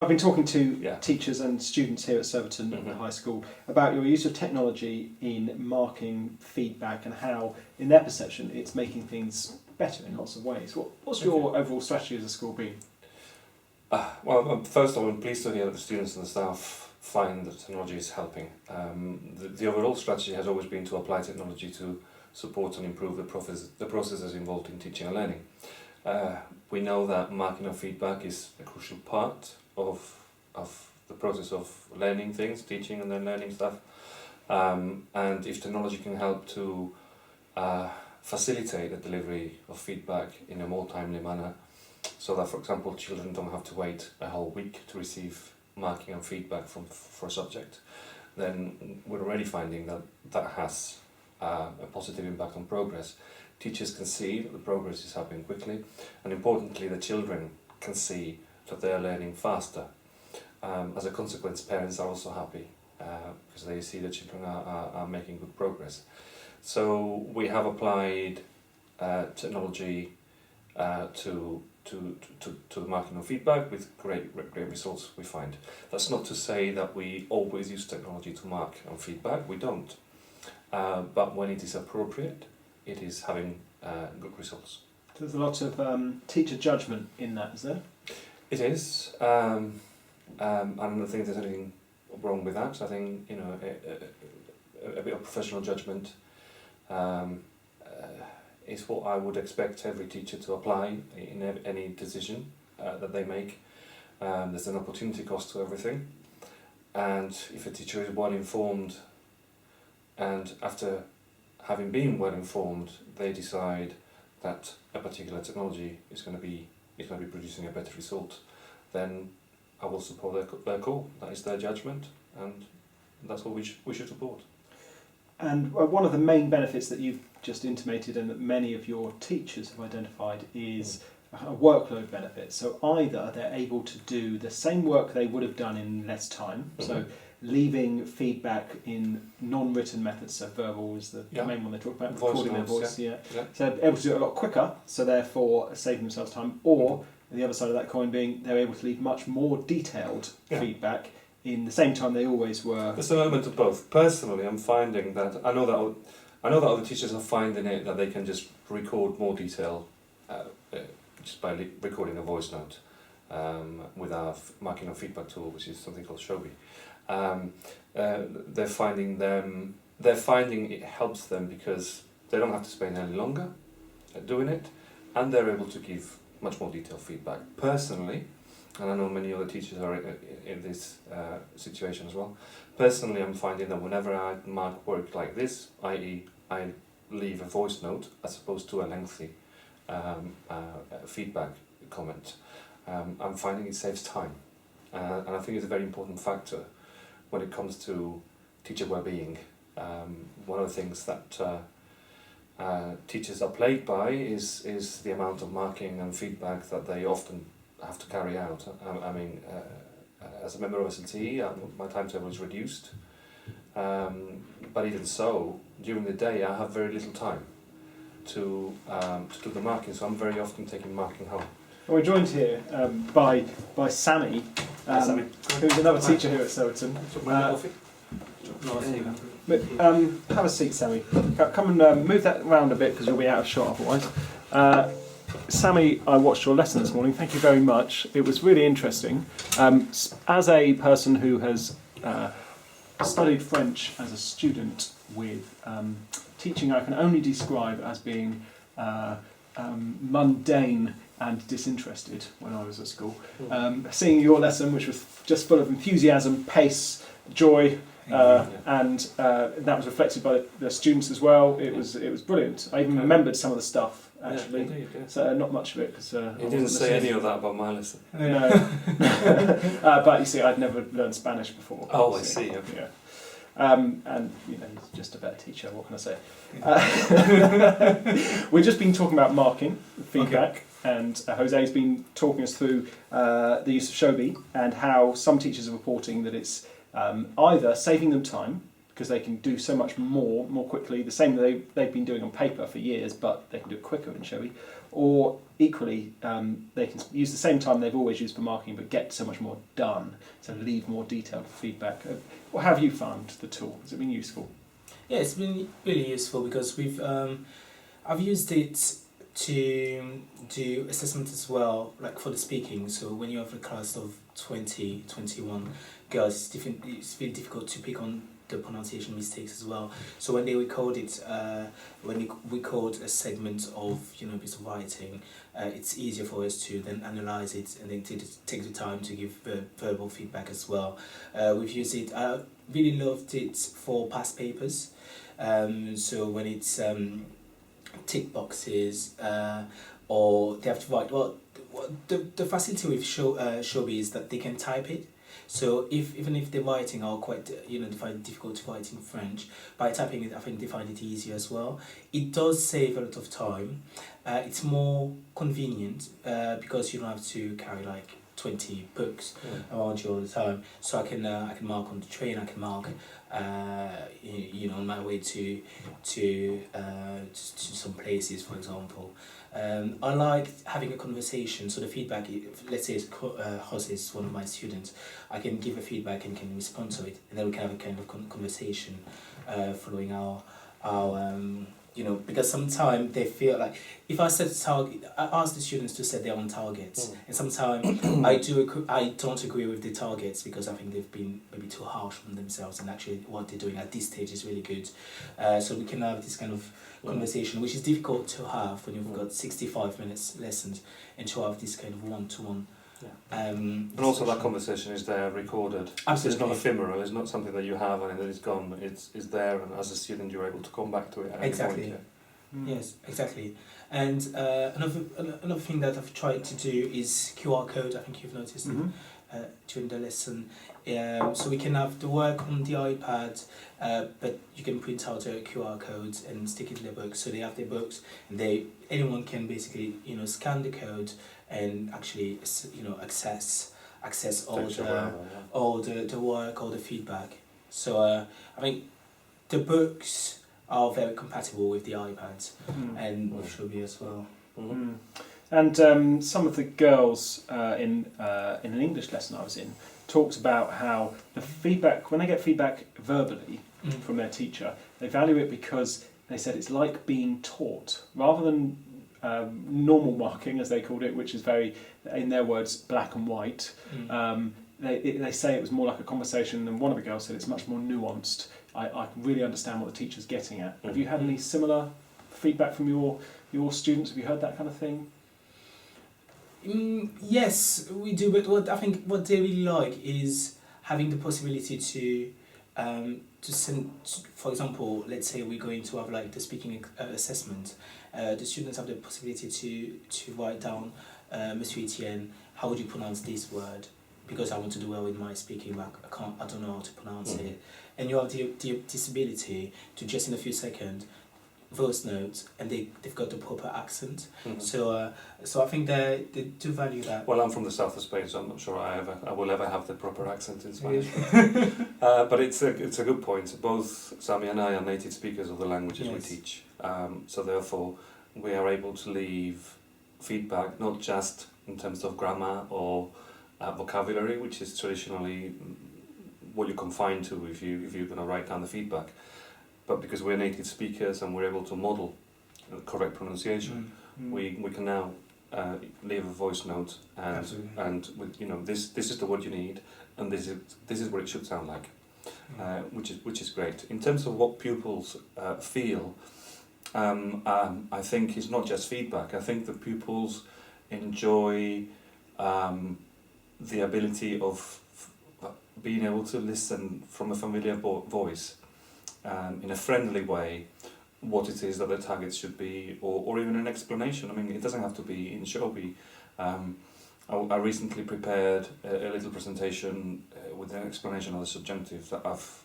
I've been talking to teachers and students here at Surbiton at the high school about your use of technology in marking feedback and how, in their perception, it's making things better in lots of ways. What's your overall strategy as a school been? Well, first of all, I'm pleased to hear that the students and the staff find that technology is helping. The overall strategy has always been to apply technology to support and improve the processes involved in teaching and learning. We know that marking and feedback is a crucial part of the process of learning things, teaching and then learning stuff. And if technology can help to facilitate the delivery of feedback in a more timely manner, so that, for example, children don't have to wait a whole week to receive marking and feedback for a subject, then we're already finding that has a positive impact on progress. Teachers can see that the progress is happening quickly, and importantly, the children can see that they are learning faster. As a consequence, parents are also happy because they see the children are making good progress. So we have applied technology to the marking of feedback with great results, we find. That's not to say that we always use technology to mark and feedback, we don't. But when it is appropriate, it is having good results. There's a lot of teacher judgment in that, is there? It is. I don't think there's anything wrong with that. I think a bit of professional judgment is what I would expect every teacher to apply in any decision that they make. There's an opportunity cost to everything, and if a teacher is well informed, and after having been well informed, they decide that a particular technology is going to be producing a better result, then I will support their call. That is their judgment, and that's what we should support. And one of the main benefits that you've just intimated and that many of your teachers have identified is a workload benefit. So either they're able to do the same work they would have done in less time, so leaving feedback in non-written methods, so verbal is the main one they talk about, recording their voice, so they're able to do it a lot quicker, so therefore saving themselves time, or the other side of that coin being they're able to leave much more detailed feedback in the same time they always were. There's an element of both. Personally, I'm finding that I know that other teachers are finding it that they can just record more detail just by recording a voice note with our marking and feedback tool, which is something called Shobi. They're finding it helps them because they don't have to spend any longer doing it, and they're able to give much more detailed feedback. Personally, and I know many other teachers are in this situation as well. Personally, I'm finding that whenever I mark work like this, i.e. I leave a voice note as opposed to a lengthy feedback comment, I'm finding it saves time. And I think it's a very important factor when it comes to teacher well-being. One of the things that teachers are plagued by is the amount of marking and feedback that they often have to carry out. I mean, as a member of SLT, my timetable is reduced, but even so, during the day I have very little time to do the marking, so I'm very often taking marking home. Well, we're joined here by Samy, who's another teacher here at Surbiton. Have a seat, Samy. Come and move that around a bit because you'll be out of shot otherwise. Samy, I watched your lesson this morning. Thank you very much. It was really interesting. As a person who has studied French as a student with teaching, I can only describe as being mundane and disinterested when I was at school. Seeing your lesson, which was just full of enthusiasm, pace, joy, and that was reflected by the students as well. It was brilliant. I even remembered some of the stuff. Actually, indeed, so not much of it because you didn't say any of that about my lesson. No, but you see, I'd never learned Spanish before. Oh, I see. Okay. Yeah, and he's just a better teacher. What can I say? We've just been talking about marking, feedback, and Jose's been talking us through the use of Shobi and how some teachers are reporting that it's either saving them time because they can do so much more quickly, the same that they've been doing on paper for years, but they can do it quicker in Showy. Or equally, they can use the same time they've always used for marking, but get so much more done, so leave more detailed feedback. What have you found the tool? Has it been useful? Yeah, it's been really useful because I've used it to do assessment as well, like for the speaking. So when you have a class of 20, 21 girls, it's very difficult to pick on the pronunciation mistakes as well. So when they record it, when we record a segment of a piece of writing, it's easier for us to then analyze it and then take the time to give verbal feedback as well. We've used it. I really loved it for past papers. So when it's tick boxes or they have to write. Well, the facility with Showy is that they can type it. So even if the writing are quite, they find it difficult to write in French, by typing it, I think they find it easier as well. It does save a lot of time. It's more convenient because you don't have to carry like 20 books around you all the time. So I can mark on the train. I can mark, on my way to some places, for example. I like having a conversation. So the feedback, let's say Jose is one of my students, I can give a feedback and can respond to it, and then we can have a kind of conversation following our because sometimes they feel like if I set a target, I ask the students to set their own targets, and sometimes I don't agree with the targets because I think they've been maybe too harsh on themselves, and actually what they're doing at this stage is really good. So we can have this kind of conversation, which is difficult to have when you've got 65 minutes lessons, and to have this kind of one-to-one. And also that conversation is there recorded. Absolutely. It's not ephemeral, it's not something that you have and then it's gone. It's there, and as a student you're able to come back to it at Exactly. any point. Yes, exactly. And another thing that I've tried to do is QR code. I think you've noticed during the lesson. So we can have the work on the iPad, but you can print out a QR code and stick it in their books. So they have their books, and anyone can basically scan the code and actually access all the work, all the feedback. So I think the books are very compatible with the iPads and with Showy as well. Mm. And some of the girls in an English lesson I was in talked about how the feedback, when they get feedback verbally from their teacher, they value it because they said it's like being taught rather than normal marking, as they called it, which is very, in their words, black and white. They say it was more like a conversation, and one of the girls said it's much more nuanced. I really understand what the teacher's getting at. Have you had any similar feedback from your students? Have you heard that kind of thing? Yes, we do, but I think what they really like is having the possibility to send, for example, let's say we're going to have like the speaking assessment. The students have the possibility to write down, Monsieur Etienne, how would you pronounce this word? Because I want to do well with my speaking, but I don't know how to pronounce it. And you have this ability to just in a few seconds voice notes, and they've got the proper accent. So I think they do value that. Well, I'm from the south of Spain, so I'm not sure I will ever have the proper accent in Spanish. But it's a good point. Both Samy and I are native speakers of the languages we teach. So therefore, we are able to leave feedback, not just in terms of grammar or vocabulary, which is traditionally what you're confined to if you're going to write down the feedback. But because we're native speakers and we're able to model correct pronunciation, we can now leave a voice note and with this is the word you need, and this is what it should sound like, which is great. In terms of what pupils feel, I think it's not just feedback. I think the pupils enjoy the ability of being able to listen from a familiar voice. In a friendly way, what it is that the targets should be, or even an explanation. I mean, it doesn't have to be in Showy. I recently prepared a little presentation with an explanation of the subjunctive that I've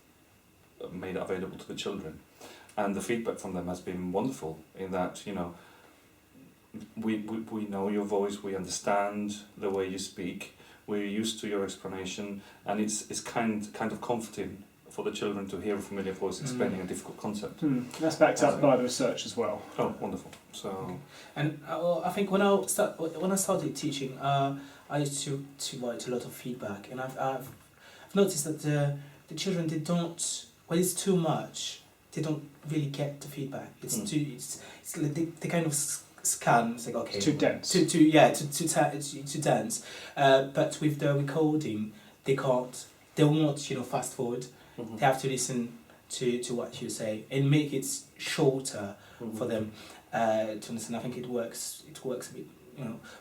made available to the children, and the feedback from them has been wonderful. In that, we know your voice, we understand the way you speak, we're used to your explanation, and it's kind of comforting for the children to hear a familiar voice explaining a difficult concept. That's backed up by the research as well. Oh, wonderful. So, And I think when I started teaching, I used to write a lot of feedback, and I've noticed that the children, they don't, when it's too much, they don't really get the feedback. It's it's like they kind of scan. It's like, okay, It's too dense. Too dense. But with the recording, they can't. They won't, fast forward. They have to listen to what you say and make it shorter for them to understand. I think it works. It works a bit.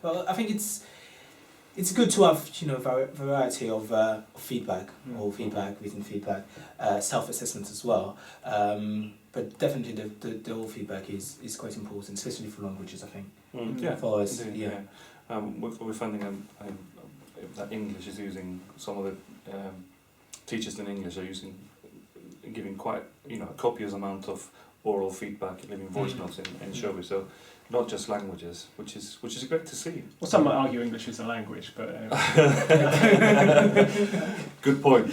Well, I think it's good to have variety of feedback or feedback within feedback, self-assessment as well. But definitely the whole feedback is quite important, especially for languages. I think. Yeah, For us, indeed, yeah. We're finding that English is using, some of the teachers in English are giving quite a copious amount of oral feedback, leaving voice notes in Shelby. So not just languages, which is great to see. Well, some might argue English is a language, but good point.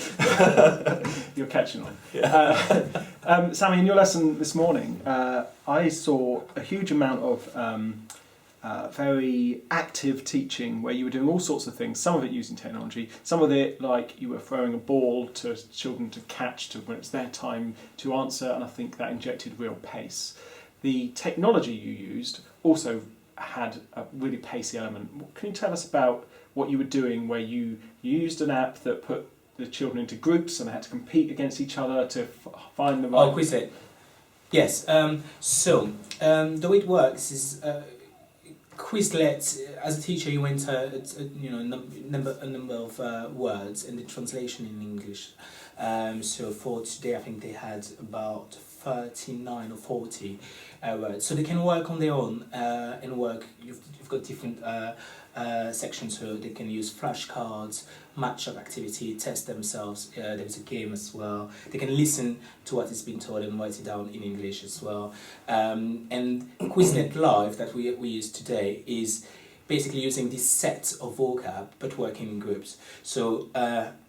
You're catching on. Sammy, in your lesson this morning, I saw a huge amount of very active teaching where you were doing all sorts of things, some of it using technology, some of it like you were throwing a ball to children to catch when it's their time to answer, and I think that injected real pace. The technology you used also had a really pacey element. Can you tell us about what you were doing where you used an app that put the children into groups and they had to compete against each other to find the right... Oh, Quizlet. Yes. So the way it works is Quizlet. As a teacher, you enter a number of words and the translation in English. So for today, I think they had about 39 or 40 words. So they can work on their own and work. You've got different sections, so they can use flashcards, match-up activity, test themselves. There's a game as well. They can listen to what is being told and write it down in English as well. And Quizlet Live that we use today is basically using this set of vocab but working in groups. So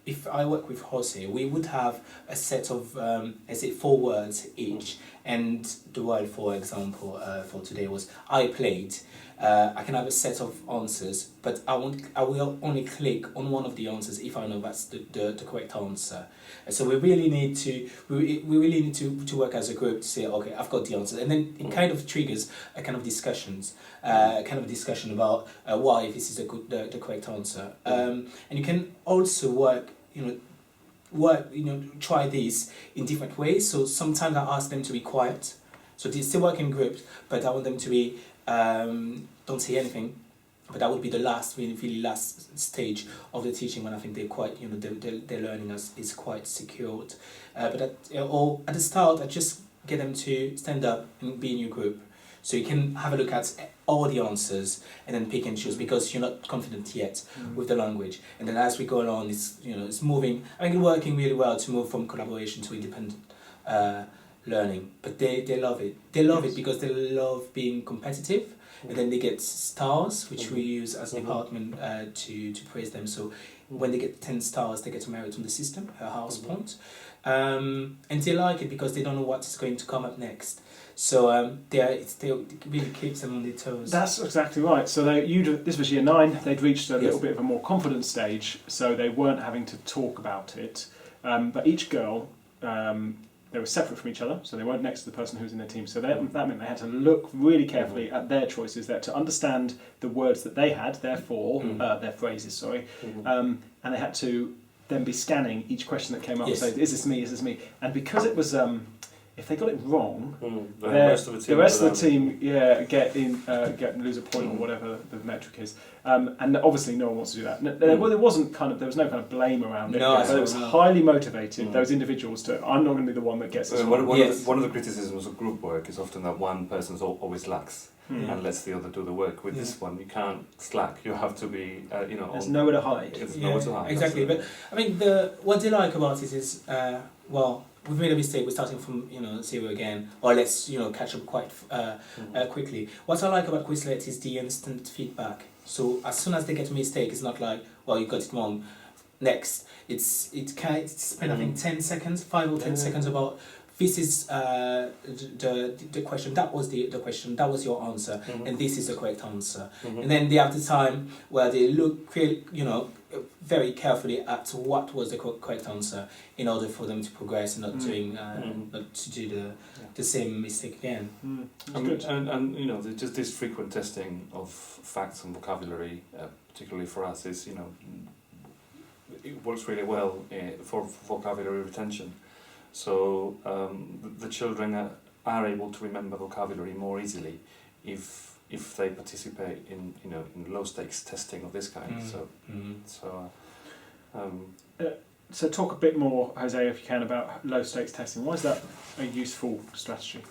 if I work with Jose, we would have a set of, 4 words each. And the word, for example, for today was I played. I can have a set of answers, but I will only click on one of the answers if I know that's the correct answer. And so we really need to work as a group to say, okay, I've got the answer, and then it kind of triggers a kind of discussion about why this is the correct answer. And you can also try this in different ways. So sometimes I ask them to be quiet. So they still work in groups, but I want them to be don't say anything. But that would be the really last stage of the teaching when I think they're quite, their learning is quite secured. But at the start, I just get them to stand up and be in your group. So you can have a look at all the answers and then pick and choose because you're not confident yet with the language. And then as we go along, it's moving. I think it's working really well to move from collaboration to independent learning. But they love it. They love it because they love being competitive. And then they get stars, which we use as a department to praise them. So when they get 10 stars, they get a merit on the system, a house point. And they like it because they don't know what is going to come up next. So it really keeps them on their toes. That's exactly right. So this was year 9. They'd reached a little bit of a more confident stage, so they weren't having to talk about it. But each girl, they were separate from each other, so they weren't next to the person who was in their team. So that meant they had to look really carefully at their choices there to understand the words that they had, their phrases, and they had to then be scanning each question that came up and say, is this me, is this me? And because it was... if they got it wrong, the rest of the team lose a point or whatever the metric is, and obviously no one wants to do that. There was no kind of blame around it. But it was highly motivated. Those individuals I'm not going to be the one that gets this. One of the criticisms of group work is often that one person always lacks and lets the other do the work. With this one, you can't slack. You have to be, there's nowhere to hide. Nowhere to hide. Exactly. But I think what they like about it is we've made a mistake. We're starting from 0 again, or let's catch up quite quickly. What I like about Quizlet is the instant feedback. So as soon as they get a mistake, it's not like, well, you got it wrong. next. It can spend I think 10 seconds, 5 or 10 seconds about this is the question. That was the question. That was your answer, and this is the correct answer. And then they have the time where they look, very carefully at what was the correct answer in order for them to progress and not doing not to do the same mistake again. And you know, just this frequent testing of facts and vocabulary, particularly for us, is, you know, it works really well for vocabulary retention. So the children are able to remember vocabulary more easily if they participate in, you know, in low stakes testing of this kind. So talk a bit more, Jose, if you can, about low stakes testing. Why is that a useful strategy?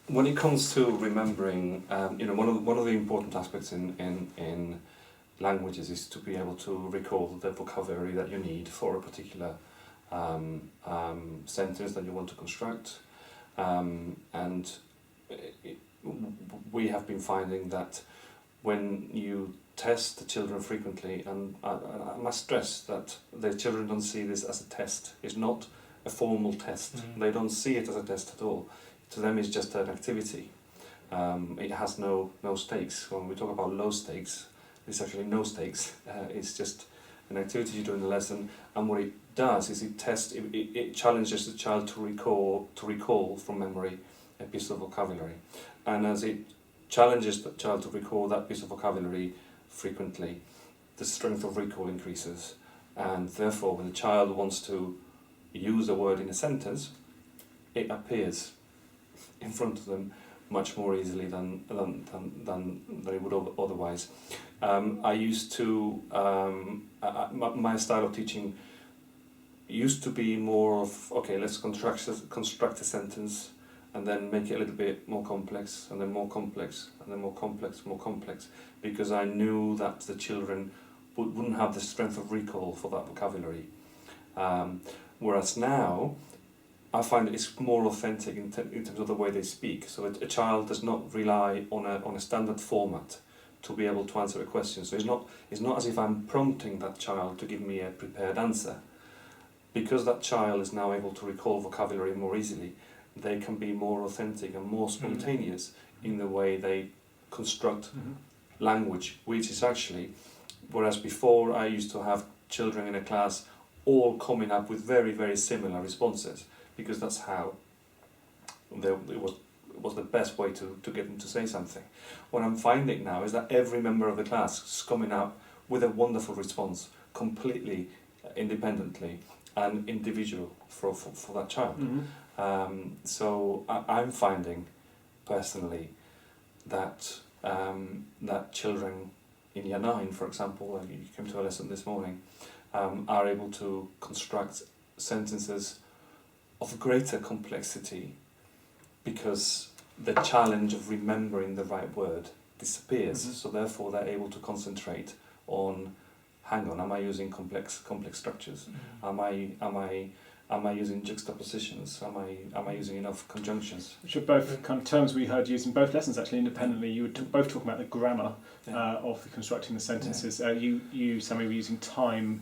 When it comes to remembering, you know, one of the important aspects in languages is to be able to recall the vocabulary that you need for a particular sentence that you want to construct, and we have been finding that when you test the children frequently, and I must stress that the children don't see this as a test. It's not a formal test. They don't see it as a test at all. To them it's just an activity. It has no stakes. When we talk about low stakes, it's actually no stakes. It's just an activity you do in the lesson, and what it does is it challenges the child to recall from memory a piece of vocabulary, and as it challenges the child to recall that piece of vocabulary frequently, the strength of recall increases, and therefore when the child wants to use a word in a sentence, it appears in front of them much more easily than it would otherwise. I used to my style of teaching used to be more of, okay, let's construct a sentence and then make it a little bit more complex, and then more complex, and then more complex, because I knew that the children wouldn't have the strength of recall for that vocabulary. Whereas now, I find it's more authentic in terms of the way they speak. So a child does not rely on a standard format to be able to answer a question. So it's not as if I'm prompting that child to give me a prepared answer. Because that child is now able to recall vocabulary more easily, they can be more authentic and more spontaneous in the way they construct language, which is actually, whereas before I used to have children in a class all coming up with very, very similar responses, because that's how it was the best way to get them to say something. What I'm finding now is that every member of the class is coming up with a wonderful response, completely independently and individual for that child. So I'm finding personally that that children in Year 9, for example, you came to a lesson this morning, are able to construct sentences of greater complexity because the challenge of remembering the right word disappears. So therefore they're able to concentrate on, hang on, am I using complex structures? Am I using juxtapositions? Am I using enough conjunctions? Which are both kind of terms we heard used in both lessons actually independently. You were both talking about the grammar of the constructing the sentences. You, Sammy, were using time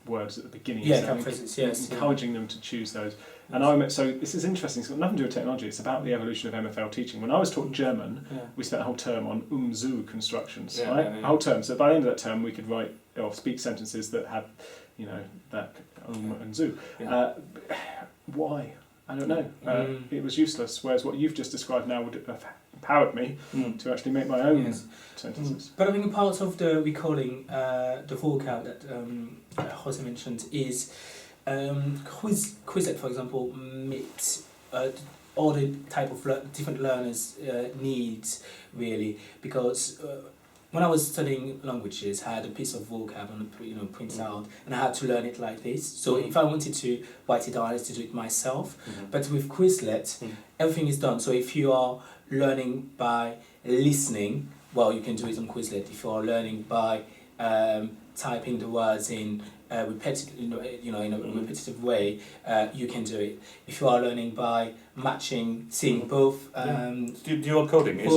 words at the beginning. Encouraging them to choose those. And so this is interesting. It's got nothing to do with technology. It's about the evolution of MFL teaching. When I was taught German, we spent a whole term on zu constructions, right? A whole term. So by the end of that term, we could write or speak sentences that had, that and zu. Why? I don't know. It was useless. Whereas what you've just described now would have empowered me to actually make my own sentences. But I think part of the recalling the vocab that Jose mentioned is Quizlet, for example, meets all the type of different learners' needs, really, because when I was studying languages, I had a piece of vocab on printed out, and I had to learn it like this. So if I wanted to write it down, I had to do it myself. But with Quizlet, everything is done. So if you are learning by listening, well, you can do it on Quizlet. If you are learning by typing the words in repetitive, in a repetitive way, you can do it. If you are learning by matching, seeing both. Dual coding is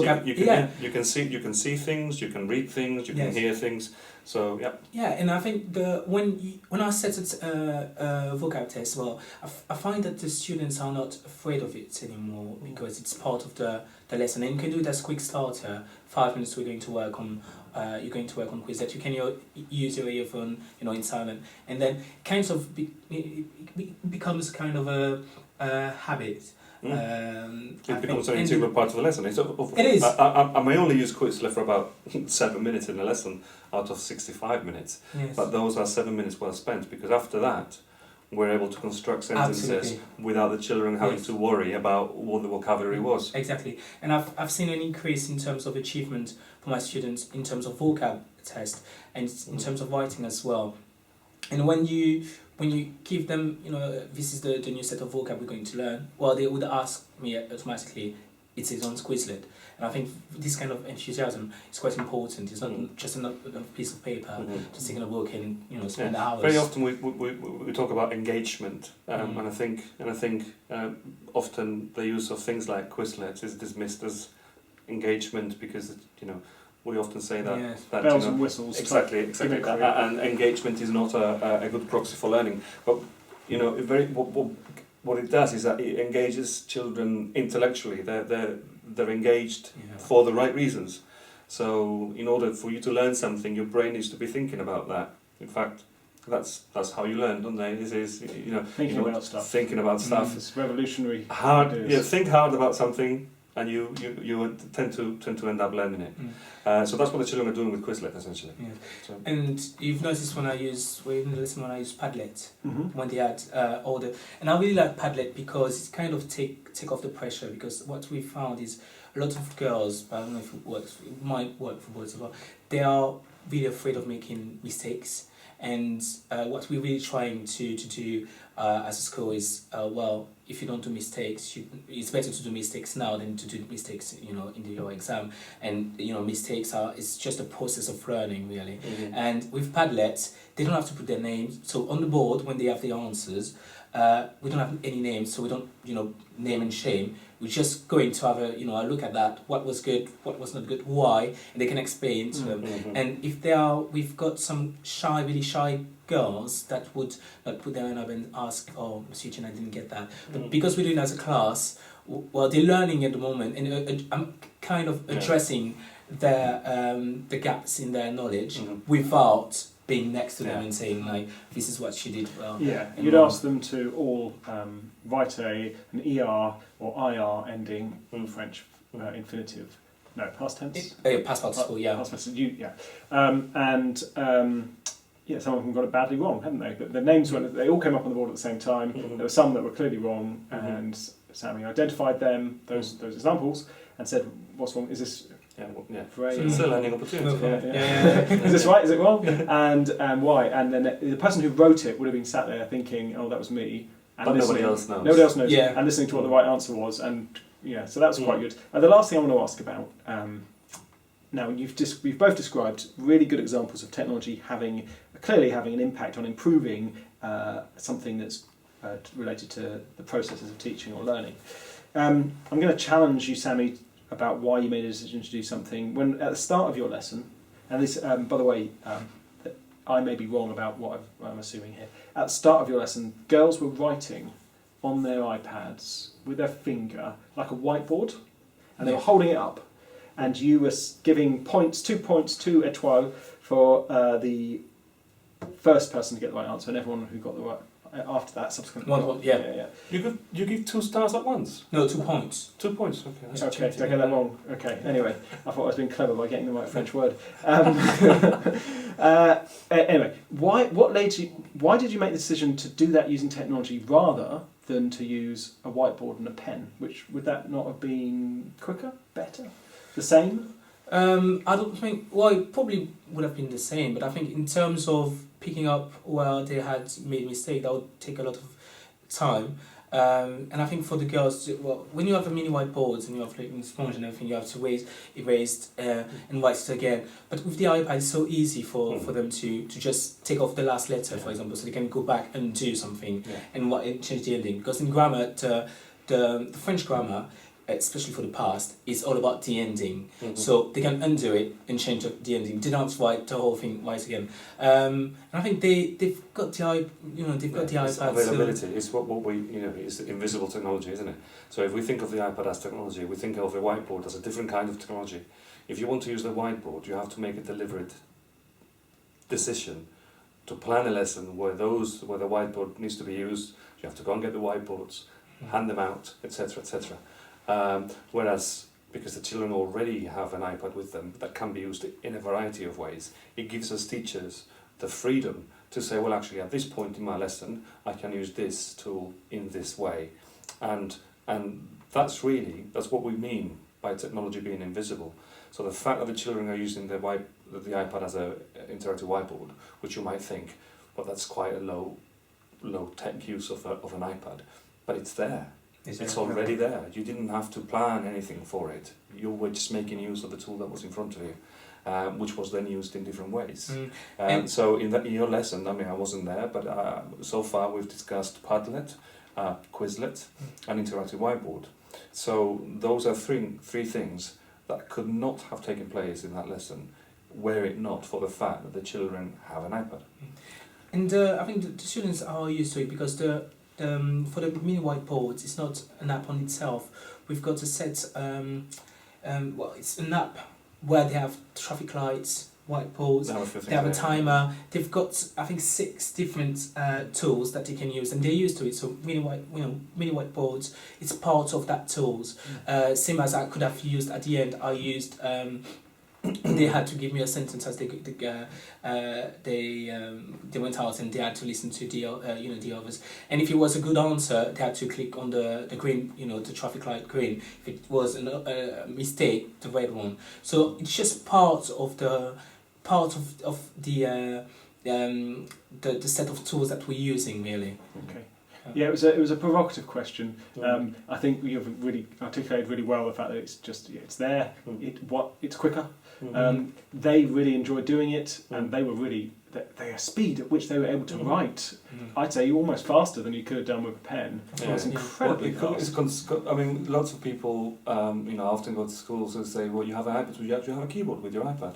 you can see things, you can read things, you can hear things. So yeah. Yeah, and I think when I set a vocab test, well, I find that the students are not afraid of it anymore because it's part of the lesson, and you can do it as a quick starter. 5 minutes we're going to work on. You're going to work on Quizlet. You can use your earphone, in silent, and then kind of becomes kind of a habit. It becomes an integral part of the lesson. It is. I may only use Quizlet for about 7 minutes in a lesson out of 65 minutes, Yes. but those are 7 minutes well spent, because after that we're able to construct sentences Absolutely. without the children having Yes. to worry about what the vocabulary was. Exactly, and I've seen an increase in terms of achievement for my students in terms of vocab test and in terms of writing as well. And when you give them, this is the new set of vocab we're going to learn, well, they would ask me automatically, it is on Quizlet. And I think this kind of enthusiasm is quite important. It's not just a piece of paper, just taking a book and spend hours. Very often we talk about engagement, and I think often the use of things like Quizlet is dismissed as engagement because we often say that, that bells and whistles. Exactly. And engagement is not a good proxy for learning. But what it does is that it engages children intellectually. They're engaged for the right reasons. So in order for you to learn something, your brain needs to be thinking about that. In fact, that's how you learn, don't they? Thinking about stuff. Thinking about stuff. It's revolutionary. Hard. Think hard about something, and you tend to end up learning it. So that's what the children are doing with Quizlet, essentially. Yeah. So. And you've noticed when I use Padlet, when they had and I really like Padlet because it kind of take off the pressure, because what we found is a lot of girls, I don't know if it might work for boys as well, they are really afraid of making mistakes. And what we're really trying to do as a school is, if you don't do mistakes, it's better to do mistakes now than to do mistakes, in your exam. And mistakes it's just a process of learning, really. And with Padlet, they don't have to put their names. So on the board, when they have the answers, we don't have any names, so we don't name and shame. We're just going to have a look at that. What was good, what was not good, why, and they can explain to them. And if we've got some really shy girls that would not put their hand up and ask, "Oh, Monsieur Etienne, I didn't get that." But because we're doing it as a class, well, they're learning at the moment, and I'm kind of addressing the gaps in their knowledge without being next to them and saying, like, this is what she did well. Yeah, you'd ask them to all write an ER or IR ending in French infinitive. No, past tense. Past participle, Past participle, some of them got it badly wrong, hadn't they? But the names they all came up on the board at the same time. There were some that were clearly wrong, and Sammy identified them, those examples, and said, "What's wrong? Is this?" So it's a learning opportunity. Is this right? Is it wrong? And why? And then the person who wrote it would have been sat there thinking, "Oh, that was me." And but nobody else knows. Nobody else knows. And listening to what the right answer was, and so that was quite good. And the last thing I want to ask about. Now we've both described really good examples of technology clearly having an impact on improving something that's related to the processes of teaching or learning. I'm going to challenge you, Sammy, about why you made a decision to do something when at the start of your lesson, and this, by the way, I may be wrong about what I'm assuming here. At the start of your lesson, girls were writing on their iPads with their finger like a whiteboard, and they were holding it up, and you were giving 2 points to Etoile for the first person to get the right answer, and everyone who got the right after that subsequently. You give 2 stars at once? No, 2 points. 2 points. Okay. Okay, did I get that wrong? Okay. Anyway, I thought I was being clever by getting the right French word. Anyway, why did you make the decision to do that using technology rather than to use a whiteboard and a pen? Would that not have been quicker, better, the same? I don't think. Well, it probably would have been the same, but I think in terms of picking up where they had made a mistake, that would take a lot of time. And I think for the girls, well, when you have a mini whiteboards and you have like sponge and everything, you have to erase and write it again. But with the iPad, it's so easy for them to just take off the last letter, for example, so they can go back and do something and change the ending. Because in grammar, the French grammar, especially for the past, is all about the ending. So they can undo it and change the ending. They don't write the whole thing right again. And I think they've got the iPad. Availability is what we is invisible technology, isn't it? So if we think of the iPad as technology, we think of the whiteboard as a different kind of technology. If you want to use the whiteboard, you have to make a deliberate decision to plan a lesson where the whiteboard needs to be used. You have to go and get the whiteboards, hand them out, etc., etc. Whereas, because the children already have an iPad with them that can be used in a variety of ways, it gives us teachers the freedom to say, well, actually, at this point in my lesson, I can use this tool in this way. And that's what we mean by technology being invisible. So the fact that the children are using the iPad as an interactive whiteboard, which you might think, well, that's quite a low tech use of an iPad, but it's there. It's already there. You didn't have to plan anything for it. You were just making use of the tool that was in front of you, which was then used in different ways. So in your lesson, I mean, I wasn't there, but so far we've discussed Padlet, Quizlet, and interactive whiteboard. So those are three things that could not have taken place in that lesson were it not for the fact that the children have an iPad. And I think the students are used to it because for the mini whiteboards, it's not an app on itself. We've got a set, it's an app where they have traffic lights, whiteboards, they have a timer. They've got, I think, 6 different tools that they can use, and they're used to it. So mini whiteboards, it's part of that tools. Same as I could have used at the end. I used. They had to give me a sentence as they went out, and they had to listen to the others. And if it was a good answer, they had to click on the green, the traffic light green. If it was a mistake, the red one. So it's just part of the set of tools that we're using, really. Okay. Yeah, it was a provocative question. I think you've really articulated really well the fact that it's there. It's quicker. They really enjoyed doing it, and they were really the speed at which they were able to write. I'd say almost faster than you could have done with a pen. It was incredibly fast. I mean, lots of people, often go to schools and say, "Well, you have an iPad, so you have to have a keyboard with your iPad."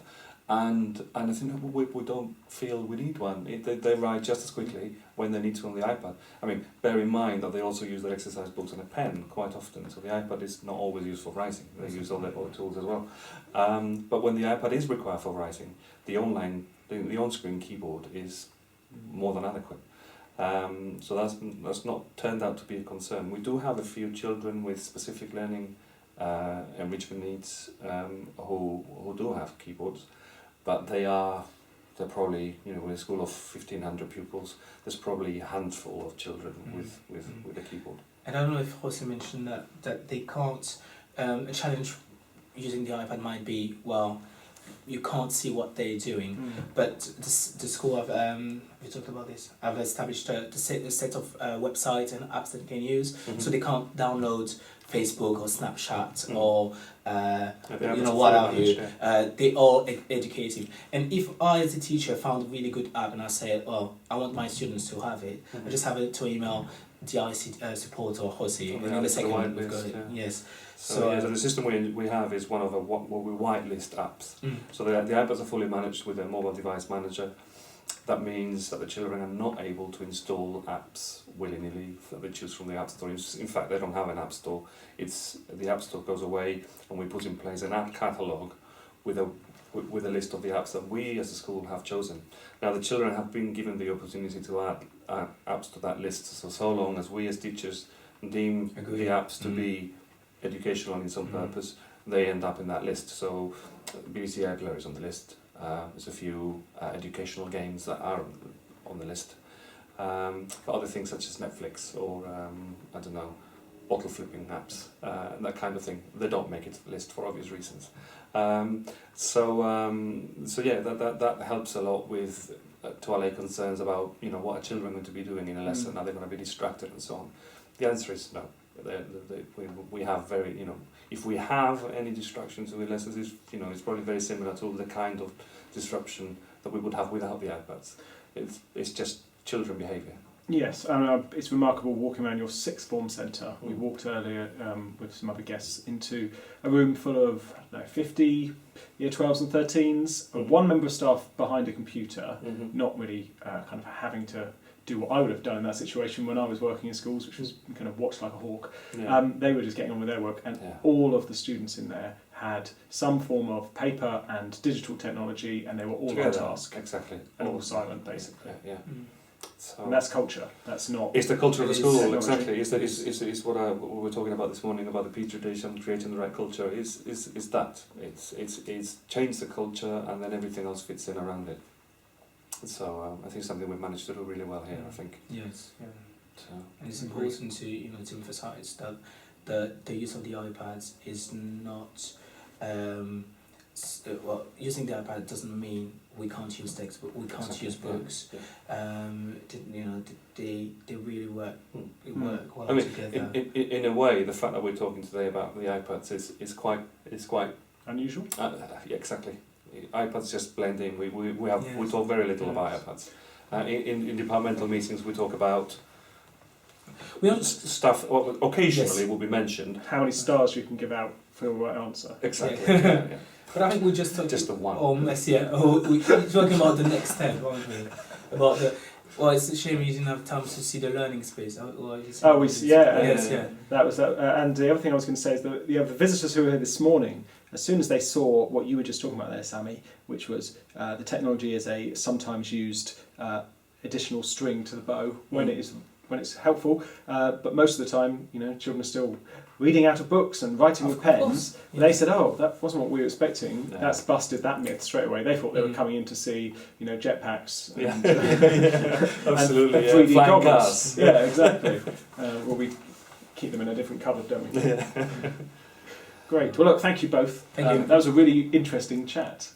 And I think we don't feel we need one. They write just as quickly when they need to on the iPad. I mean, bear in mind that they also use their exercise books and a pen quite often, so the iPad is not always used for writing. They use all their other tools as well. But when the iPad is required for writing, the on-screen keyboard is more than adequate. So that's not turned out to be a concern. We do have a few children with specific learning enrichment needs who do have keyboards. But they're probably, with a school of 1,500 pupils, there's probably a handful of children with a keyboard. And I don't know if Jose mentioned that they can't, a challenge using the iPad might be, well, you can't see what they're doing. But the school we talked about this, I've established a set of websites and apps that you can use, so they can't download Facebook or Snapchat or what have you. They're all educative. And if I as a teacher found a really good app and I said, oh, I want my students to have it, I just have it to email the IC support or Jose, and in the second we've got it. Yes. So the system we have is one of what we whitelist apps. So the iPads are fully managed with a mobile device manager. That means that the children are not able to install apps willy-nilly that they choose from the App Store. In fact, they don't have an App Store. The App Store goes away, and we put in place an app catalogue with a list of the apps that we as a school have chosen. Now, the children have been given the opportunity to add apps to that list. So long as we as teachers deem the apps to be educational in some purpose, they end up in that list. So BBC iPlayer is on the list. There's a few educational games that are on the list. But other things such as Netflix or, bottle flipping apps, that kind of thing, they don't make it to the list for obvious reasons. So that helps a lot with to allay concerns about what are children going to be doing in a lesson, are they going to be distracted and so on. The answer is no. We have very, if we have any distraction to the lessons, it's probably very similar to the kind of disruption that we would have without the iPads. It's just children behaviour. Yes, it's remarkable walking around your sixth form centre. We walked earlier with some other guests into a room full of 50 year 12s and 13s, one member of staff behind a computer, not really kind of having to do what I would have done in that situation when I was working in schools, which was kind of watch like a hawk. Yeah. They were just getting on with their work, and all of the students in there had some form of paper and digital technology, and they were all on task. Exactly. And all silent, basically. Yeah. So, and that's culture. That's not. It's the culture of the school. Technology. Exactly. It's what we were talking about this morning about the Petri dish and creating the right culture. Is that? It's changed the culture, and then everything else fits in around it. So I think it's something we've managed to do really well here. I think. Yes. Yeah. So, and it's important to to emphasise that the use of the iPads is not. Using the iPad doesn't mean we can't use textbook, we can't use books. Yeah. They really work. Work well together. In a way, the fact that we're talking today about the iPads is quite unusual. Yeah, exactly. iPads just blend in. We talk very little about iPads. In departmental meetings, we talk about stuff. Occasionally, will be mentioned. How many stars you can give out for the right answer? Exactly. Yeah. But I think we just talking just the one. We're talking about the next step, aren't we? About the. Well, it's a shame you didn't have time to see the learning space. That was that. And the other thing I was going to say is that the visitors who were here this morning, as soon as they saw what you were just talking about there, Sammy, which was the technology is a sometimes used additional string to the bow when it's helpful, but most of the time, children are still reading out of books and writing with pens. They said, "Oh, that wasn't what we were expecting." No. That's busted that myth straight away. They thought they were coming in to see, jetpacks and, absolutely, and 3D flying goggles. cars. Yeah, exactly. Well, we keep them in a different cupboard, don't we? Yeah. Great. Well, look, thank you both. Thank you. That was a really interesting chat.